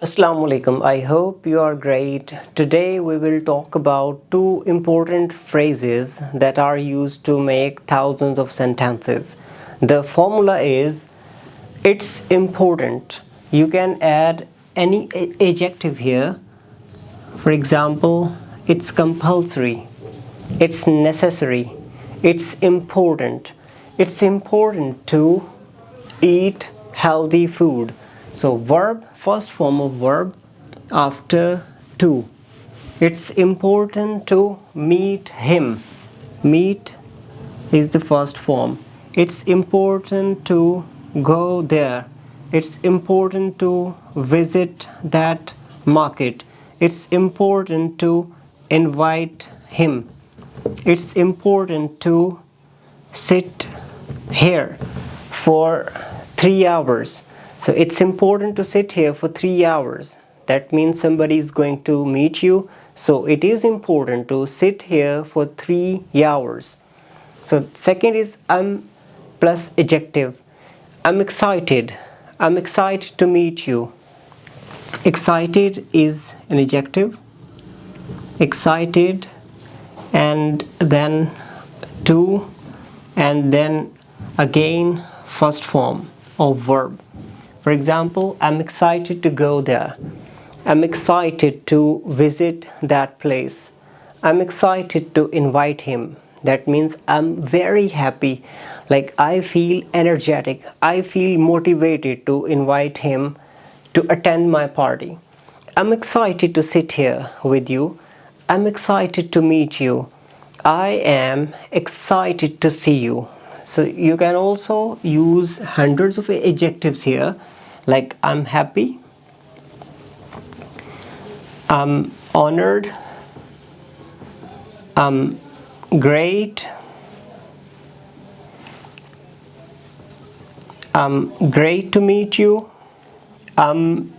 Assalamu alaikum. I hope you are great. Today we will talk about two important phrases that are used to make thousands of sentences. The formula is it's important. You can add any adjective here. For example, it's compulsory, it's necessary, it's important. It's important to eat healthy food. So verb, first form of verb after to. It's important to meet him. Meet is the first form. It's important to go there. It's important to visit that market. It's important to invite him. It's important to sit here for 3 hours. So it's important to sit here for 3 hours. That means somebody is going to meet you. So it is important to sit here for 3 hours. So second is I'm plus adjective. I'm excited. I'm excited to meet you. Excited is an adjective. Excited and then to and then again first form of verb. For example, I'm excited to go there. I'm excited to visit that place. I'm excited to invite him. That means I'm very happy. Like I feel energetic. I feel motivated to invite him to attend my party. I'm excited to sit here with you. I'm excited to meet you. I am excited to see you. So you can also use hundreds of adjectives here, like I'm happy, I'm honored, I'm great, I'm great to meet you, I'm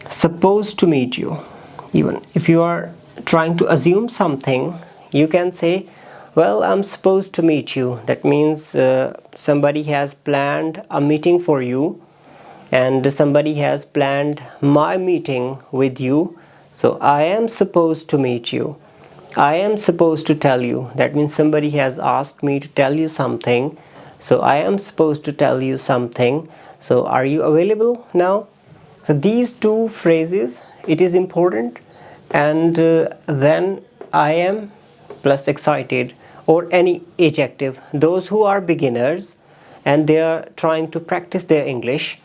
supposed to meet you. Even if you are trying to assume something, you can say, well, I'm supposed to meet you. That means somebody has planned a meeting for you and somebody has planned my meeting with you. So I am supposed to meet you. I am supposed to tell you. That means somebody has asked me to tell you something. So I am supposed to tell you something. So are you available now? So these two phrases, it is important. And then I am plus excited or any adjective. Those who are beginners and they are trying to practice their English,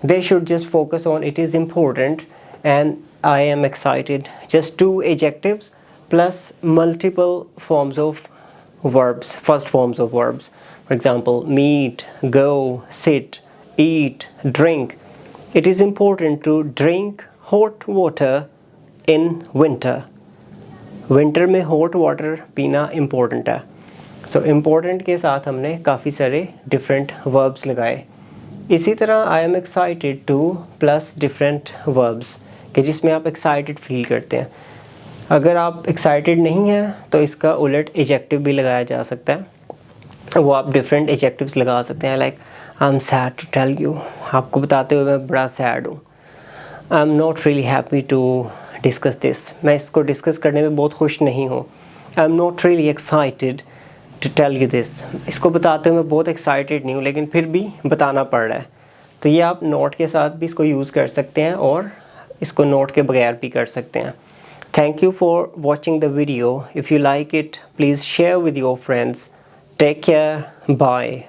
they should just focus on it is important and I am excited. Just two adjectives plus multiple forms of verbs, first forms of verbs. For example, meet, go, sit, eat, drink. It is important to drink hot water in winter. Winter में hot water पीना important है. So important के साथ हमने काफ़ी सारे different verbs लगाए. इसी तरह I am excited two plus different verbs कि जिसमें आप एक्साइटेड फील करते हैं. अगर आप एक्साइटेड नहीं हैं तो इसका उलट एडजेक्टिव भी लगाया जा सकता है. वो आप डिफरेंट एडजेक्टिव्स लगा सकते हैं. Like I am sad to tell you, आपको बताते हुए मैं बड़ा सैड हूँ. I am not really happy to discuss this, मैं इसको डिस्कस करने में बहुत खुश नहीं हूँ. I am not really excited to tell you this, इसको बताते हुए मैं बहुत एक्साइटेड नहीं हूँ लेकिन फिर भी बताना पड़ रहा है. तो ये आप नोट के साथ भी इसको यूज़ कर सकते हैं और इसको नोट के बगैर भी कर सकते हैं. Thank you for watching the video. If you like it please share with your friends. Take care. Bye.